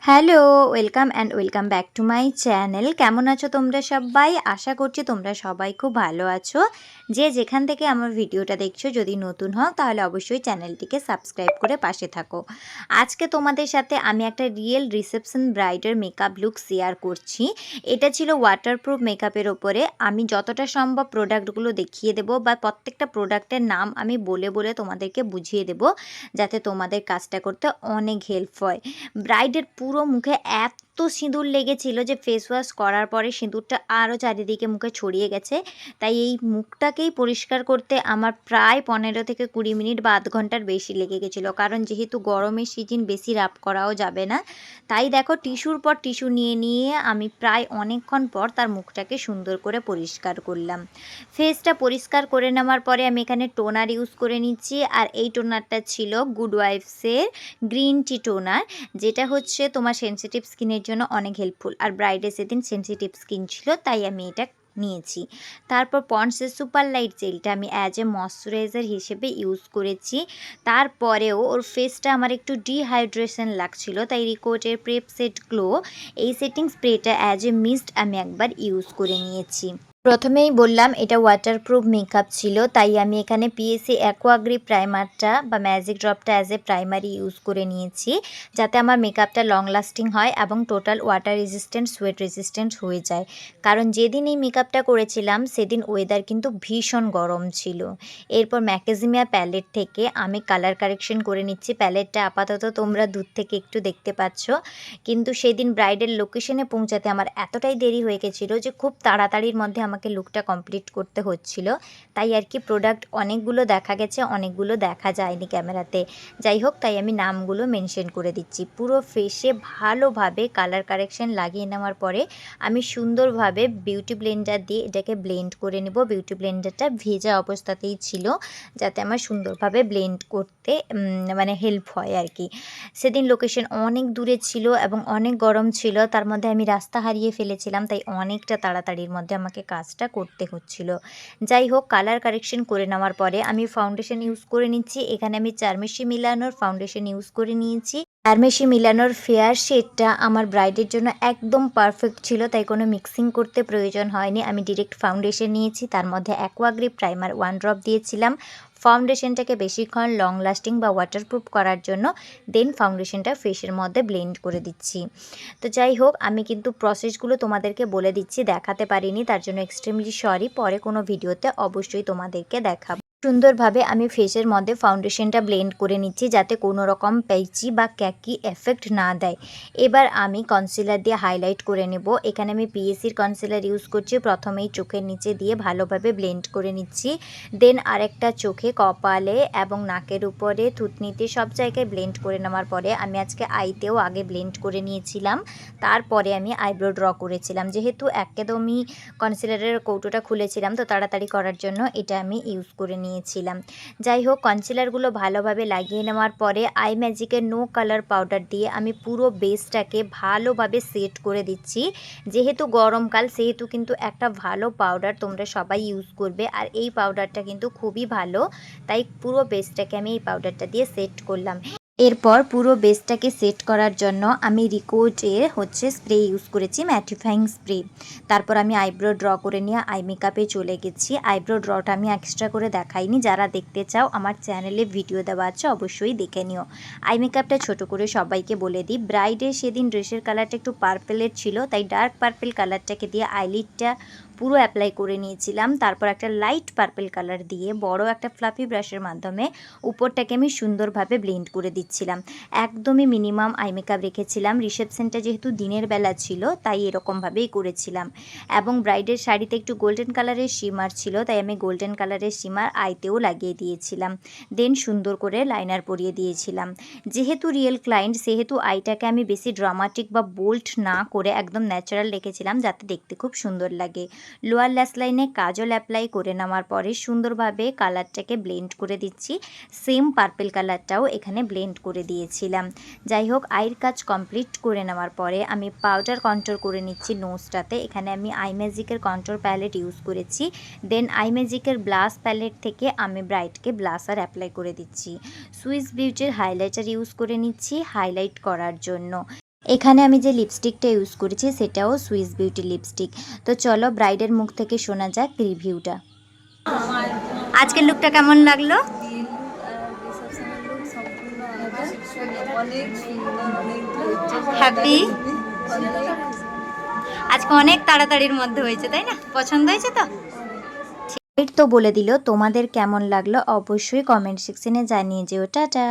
Hello, welcome back to my channel. কেমন আছো তোমরা সবাই? আশা করছি তোমরা সবাই খুব ভালো আছো। যে যেখান থেকে আমার ভিডিওটা দেখছো, যদি নতুন হও তাহলে অবশ্যই চ্যানেলটিকে সাবস্ক্রাইব করে পাশে থাকো। আজকে তোমাদের সাথে আমি একটা রিয়েল রিসেপশন ব্রাইডের মেকআপ লুক শেয়ার করছি। এটা ছিল ওয়াটারপ্রুফ মেকআপের ওপরে। আমি যতটা সম্ভব প্রোডাক্টগুলো দেখিয়ে দেবো বা প্রত্যেকটা প্রোডাক্টের নাম আমি বলে বলে তোমাদেরকে বুঝিয়ে দেবো, যাতে তোমাদের কাজটা করতে অনেক হেল্প হয়। ব্রাইডের পুরো মুখে এত সিঁদুর লেগেছিল যে ফেস ওয়াশ করার পরে সিঁদুরটা আরও চারিদিকে মুখে ছড়িয়ে গেছে। তাই এই মুখটাকেই পরিষ্কার করতে আমার প্রায় 15 থেকে 20 মিনিট বা আধ ঘন্টার বেশি লেগে গেছিলো, কারণ যেহেতু গরমের সিজন বেশি রাব করাও যাবে না। তাই দেখো টিস্যুর পর টিস্যু নিয়ে নিয়ে আমি প্রায় অনেকক্ষণ পর তার মুখটাকে সুন্দর করে পরিষ্কার করলাম। ফেসটা পরিষ্কার করে নেওয়ার পরে আমি এখানে টোনার ইউজ করে নিচ্ছি, আর এই টোনারটা ছিল গুড ওয়াইফসের গ্রিন টি টোনার, যেটা হচ্ছে তোমার সেনসিটিভ স্কিনের জন্য অনেক হেল্পফুল। আর ব্রাইডের সেদিন সেনসিটিভ স্কিন ছিল, তাই আমি এটা নিয়েছি। তারপর পন্ডসের সুপার লাইট জেলটা আমি অ্যাজ এ ময়শ্চারাইজার হিসেবে ইউজ করেছি। তারপরেও ওর ফেসটা আমার একটু ডিহাইড্রেশন লাগছিল, তাই রিকোটের প্রেপ সেট গ্লো এই সেটিং স্প্রেটা অ্যাজ এ মিস্ট আমি একবার ইউজ করে নিয়েছি। প্রথমেই বললাম এটা ওয়াটারপ্রুফ মেকআপ ছিল, তাই আমি এখানে পিএসি অ্যাকোয়াগ্রি প্রাইমারটা বা ম্যাজিক ড্রপটা অ্যাজ এ প্রাইমারি ইউজ করে নিয়েছি, যাতে আমার মেকআপটা লং লাস্টিং হয় এবং total water resistant sweat resistant হয়ে যায়। কারণ যেদিন এই মেকআপটা করেছিলাম সেদিন ওয়েদার কিন্তু ভীষণ গরম ছিল। এরপর ম্যাকেজিমিয়া প্যালেট থেকে আমি কালার কারেকশন করে নিচ্ছি। প্যালেটটা আপাতত তোমরা দূর থেকে একটু দেখতে পাচ্ছ, কিন্তু সেদিন ব্রাইডের লোকেশনে পৌঁছাতে আমার এতটাই দেরি হয়ে গেছিলো যে খুব তাড়াতাড়ির মধ্যে আমাকে লুকটা কমপ্লিট করতে হচ্ছিল। তাই আর কি প্রোডাক্ট অনেকগুলো দেখা গেছে, অনেকগুলো দেখা যায়নি ক্যামেরাতে। যাই হোক, তাই আমি নামগুলো মেনশন করে দিচ্ছি। পুরো ফেসে ভালোভাবে কালার কারেকশন লাগিয়ে নেওয়ার পরে আমি সুন্দরভাবে বিউটি ব্লেন্ডার দিয়ে এটাকে ব্লেন্ড করে নেব। বিউটি ব্লেন্ডারটা ভেজা অবস্থাতেই ছিল, যাতে আমার সুন্দরভাবে ব্লেন্ড করতে মানে হেল্প হয় আর কি। সেদিন লোকেশন অনেক দূরে ছিল এবং অনেক গরম ছিল, তার মধ্যে আমি রাস্তা হারিয়ে ফেলেছিলাম, তাই অনেকটা তাড়াতাড়ির মধ্যে আমাকে কাজটা করতে হচ্ছিল। যাই হোক, কালার কারেকশন করে নেওয়ার পরে আমি ফাউন্ডেশন ইউজ করে নিচ্ছি। এখানে আমি চারমেশি মিলানোর ফাউন্ডেশন ইউজ করে নিয়েছি। চারমেশি মিলানোর ফেয়ার শেডটা আমার ব্রাইডের জন্য একদম পারফেক্ট ছিল, তাই কোনো মিক্সিং করতে প্রয়োজন হয়নি। আমি ডিরেক্ট ফাউন্ডেশন নিয়েছি, তার মধ্যে অ্যাকোয়াগ্রি প্রাইমার 1 ড্রপ দিয়েছিলাম ফাউন্ডেশনটাকে বেশিক্ষণ লং লাস্টিং বা ওয়াটারপ্রুফ করার জন্য। দেন ফাউন্ডেশনটা ফেসের মধ্যে ব্লেন্ড করে দিচ্ছি। তো যাই হোক, আমি কিন্তু প্রসেসগুলো তোমাদেরকে বলে দিচ্ছি, দেখাতে পারিনি, তার জন্য এক্সট্রিমলি সরি। পরে কোনো ভিডিওতে অবশ্যই তোমাদেরকে দেখাবো। সুন্দরভাবে আমি ফেসের মধ্যে ফাউন্ডেশনটা ব্লেন্ড করে নিচ্ছি, যাতে কোনো রকম পেচি বা ক্যাকি এফেক্ট না দেয়। এবার আমি কনসিলার দিয়ে হাইলাইট করে নেব। এখানে আমি পিএসির কনসিলার ইউজ করছি। প্রথমেই চোখের নিচে দিয়ে ভালোভাবে ব্লেন্ড করে নিচ্ছি। দেন আরেকটা চোখে, কপালে এবং নাকের উপরে, থুতনিতে সব জায়গায় ব্লেন্ড করে নেওয়ার পরে আমি আজকে আইতেও আগে ব্লেন্ড করে নিয়েছিলাম। তারপরে আমি আইব্রো ড্র করেছিলাম। যেহেতু একদমই কনসিলারের কৌটোটা খুলেছিলাম, তো তাড়াতাড়ি করার জন্য এটা আমি ইউজ করে নিয়েছিলাম। যাই হোক, কনসিলারগুলো ভালোভাবে লাগিয়ে নেওয়ার পরে আই ম্যাজিকের নো কালার পাউডার দিয়ে আমি পুরো বেসটাকে ভালোভাবে সেট করে দিচ্ছি। যেহেতু গরমকাল, সেহেতু কিন্তু একটা ভালো পাউডার তোমরা সবাই ইউজ করবে, আর এই পাউডারটা কিন্তু খুবই ভালো। তাই পুরো বেসটাকে আমি এই পাউডারটা দিয়ে সেট করলাম। এরপর পুরো বেসটাকে সেট করার জন্য আমি রিকোটের স্প্রে ইউজ করেছি, ম্যাটিফাইং স্প্রে। তারপর আমি আইব্রো ড্র করে নিয়ে আই মেকআপে চলে গেছি। আইব্রো ড্রটা আমি এক্সট্রা করে দেখাইনি, যারা দেখতে চাও আমার চ্যানেলে ভিডিও দেওয়া আছে, অবশ্যই দেখে নিও। আই মেকআপটা ছোটো করে সবাইকে বলে দিই। ব্রাইডের সেদিন ড্রেসের কালারটা একটু পার্পেলের ছিল, তাই ডার্ক পার্পেল কালারটাকে দিয়ে আইলিডটা পুরো অ্যাপ্লাই করে নিয়েছিলাম। তারপর একটা লাইট পার্পেল কালার দিয়ে বড় একটা ফ্লাফি ব্রাশের মাধ্যমে উপরটাকে আমি সুন্দরভাবে ব্লেন্ড করে দিচ্ছিলাম। একদমই মিনিমাম আই মেকআপ রেখেছিলাম। রিসেপশনটা যেহেতু দিনের বেলা ছিল, তাই এরকমভাবেই করেছিলাম। এবং ব্রাইডের শাড়িতে একটু গোল্ডেন কালারের শিমার ছিল, তাই আমি গোল্ডেন কালারের শিমার আইতেও লাগিয়ে দিয়েছিলাম। দেন সুন্দর করে লাইনার পরিয়ে দিয়েছিলাম। যেহেতু রিয়েল ক্লায়েন্ট, সেহেতু আইটাকে আমি বেশি ড্রামাটিক বা বোল্ড না করে একদম ন্যাচারাল রেখেছিলাম, যাতে দেখতে খুব সুন্দর লাগে। লোয়ার ল্যাশ লাইনে কাজল অ্যাপ্লাই করে নেওয়ার পরে সুন্দরভাবে কালারটাকে ব্লেন্ড করে দিচ্ছি। সেম পার্পেল কালারটাও এখানে ব্লেন্ড করে দিয়েছিলাম। যাই হোক, আইর কাজ কমপ্লিট করে নেওয়ার পরে আমি পাউডার কন্ট্রোল করে নিচ্ছি নোজটাতে। এখানে আমি আই ম্যাজিকের কন্ট্রোল প্যালেট ইউজ করেছি। দেন আই ম্যাজিকের ব্লাশ প্যালেট থেকে আমি ব্রাইটকে ব্লাশার অ্যাপ্লাই করে দিচ্ছি। সুইস বিউটির হাইলাইটার ইউজ করে নিচ্ছি হাইলাইট করার জন্য। এখানে আমি যে লিপস্টিকটা ইউজ করেছি সেটাও সুইস বিউটি লিপস্টিক। তো চলো ব্রাইডের মুখ থেকে শোনা যাক রিভিউটা। আজকের লুকটা কেমন লাগলো? হ্যাপি? আজকে অনেক তাড়াতাড়ির মধ্যে হয়েছে তাই না? পছন্দ হয়েছে তো? তো বলে দিল তোমাদের কেমন লাগলো অবশ্যই কমেন্ট সেকশনে জানিয়ে যেও। টাটা।